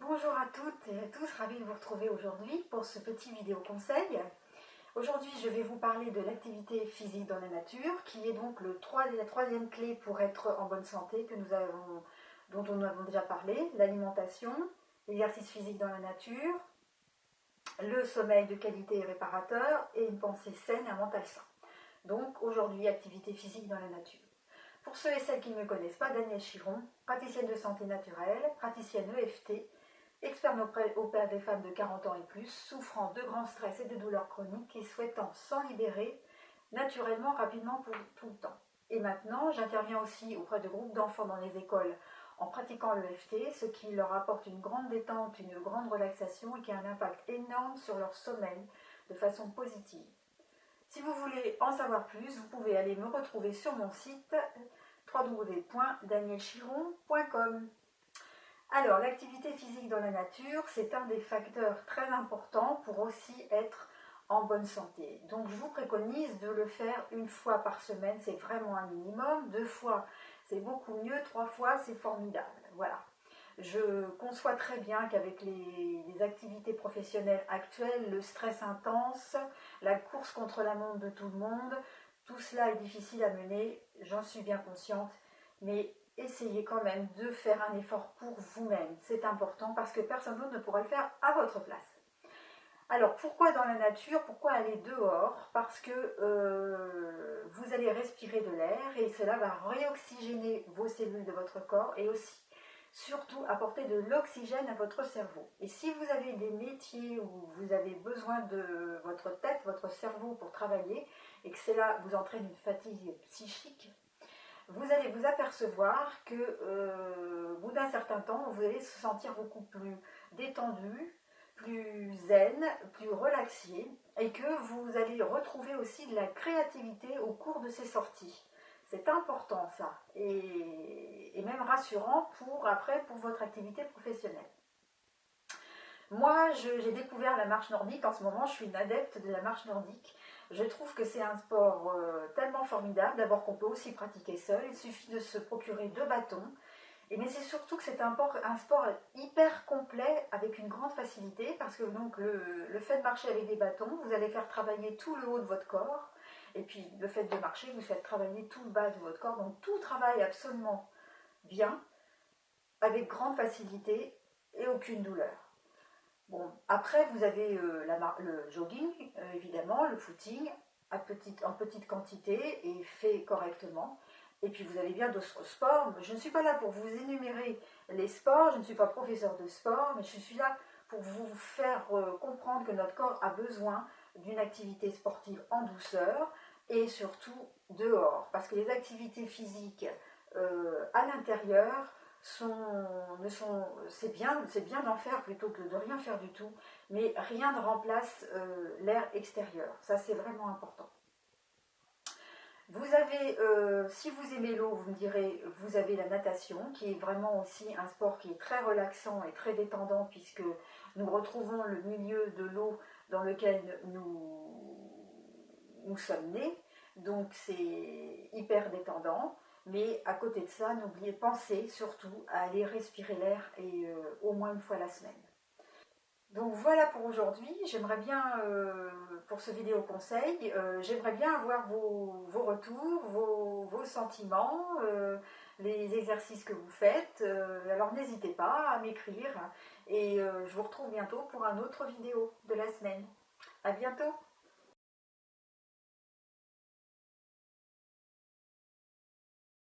Bonjour à toutes et à tous, ravi de vous retrouver aujourd'hui pour ce petit vidéo conseil. Aujourd'hui, je vais vous parler de l'activité physique dans la nature, qui est donc la troisième clé pour être en bonne santé dont nous avons déjà parlé, l'alimentation, l'exercice physique dans la nature, le sommeil de qualité et réparateur et une pensée saine et un mental sain. Donc aujourd'hui, activité physique dans la nature. Pour ceux et celles qui ne me connaissent pas, Danielle Chiron, praticienne de santé naturelle, praticienne EFT, experte auprès des femmes de 40 ans et plus, souffrant de grands stress et de douleurs chroniques et souhaitant s'en libérer naturellement, rapidement, pour tout le temps. Et maintenant, j'interviens aussi auprès de groupes d'enfants dans les écoles en pratiquant l'EFT, ce qui leur apporte une grande détente, une grande relaxation et qui a un impact énorme sur leur sommeil de façon positive. Si vous voulez en savoir plus, vous pouvez aller me retrouver sur mon site www.danielchiron.com. Alors, l'activité physique dans la nature, c'est un des facteurs très importants pour aussi être en bonne santé. Donc, je vous préconise de le faire une fois par semaine, c'est vraiment un minimum. 2 fois, c'est beaucoup mieux. 3 fois, c'est formidable. Voilà. Je conçois très bien qu'avec les activités professionnelles actuelles, le stress intense, la course contre la montre de tout le monde, tout cela est difficile à mener, j'en suis bien consciente, mais essayez quand même de faire un effort pour vous-même. C'est important parce que personne d'autre ne pourra le faire à votre place. Alors, pourquoi dans la nature? Pourquoi aller dehors? Parce que vous allez respirer de l'air et cela va réoxygéner vos cellules de votre corps et aussi, surtout, apporter de l'oxygène à votre cerveau. Et si vous avez des métiers où vous avez besoin de votre tête, votre cerveau pour travailler et que cela vous entraîne une fatigue psychique, vous allez vous apercevoir que au bout d'un certain temps, vous allez se sentir beaucoup plus détendu, plus zen, plus relaxé et que vous allez retrouver aussi de la créativité au cours de ces sorties. C'est important ça et même rassurant pour votre activité professionnelle. Moi, j'ai découvert la marche nordique. En ce moment, je suis une adepte de la marche nordique. Je trouve que c'est un sport tellement formidable. D'abord qu'on peut aussi pratiquer seul. Il suffit de se procurer 2 bâtons. Mais c'est surtout que c'est un sport hyper complet avec une grande facilité parce que donc le fait de marcher avec des bâtons, vous allez faire travailler tout le haut de votre corps. Et puis le fait de marcher, vous faites travailler tout le bas de votre corps. Donc tout travaille absolument bien, avec grande facilité et aucune douleur. Bon, après, vous avez le jogging, évidemment, le footing, en petite quantité et fait correctement. Et puis, vous avez bien d'autres sports. Je ne suis pas là pour vous énumérer les sports, je ne suis pas professeur de sport, mais je suis là pour vous faire comprendre que notre corps a besoin d'une activité sportive en douceur et surtout dehors. Parce que les activités physiques à l'intérieur, c'est bien d'en faire plutôt que de rien faire du tout, mais rien ne remplace l'air extérieur. Ça, c'est vraiment important. Vous avez, si vous aimez l'eau, vous me direz, vous avez la natation, qui est vraiment aussi un sport qui est très relaxant et très détendant, puisque nous retrouvons le milieu de l'eau dans lequel nous sommes nés. Donc, c'est hyper détendant. Mais à côté de ça, pensez surtout à aller respirer l'air et au moins une fois la semaine. Donc voilà pour aujourd'hui. J'aimerais bien, pour ce vidéo conseil, j'aimerais bien avoir vos retours, vos sentiments, les exercices que vous faites. Alors n'hésitez pas à m'écrire et je vous retrouve bientôt pour un autre vidéo de la semaine. À bientôt!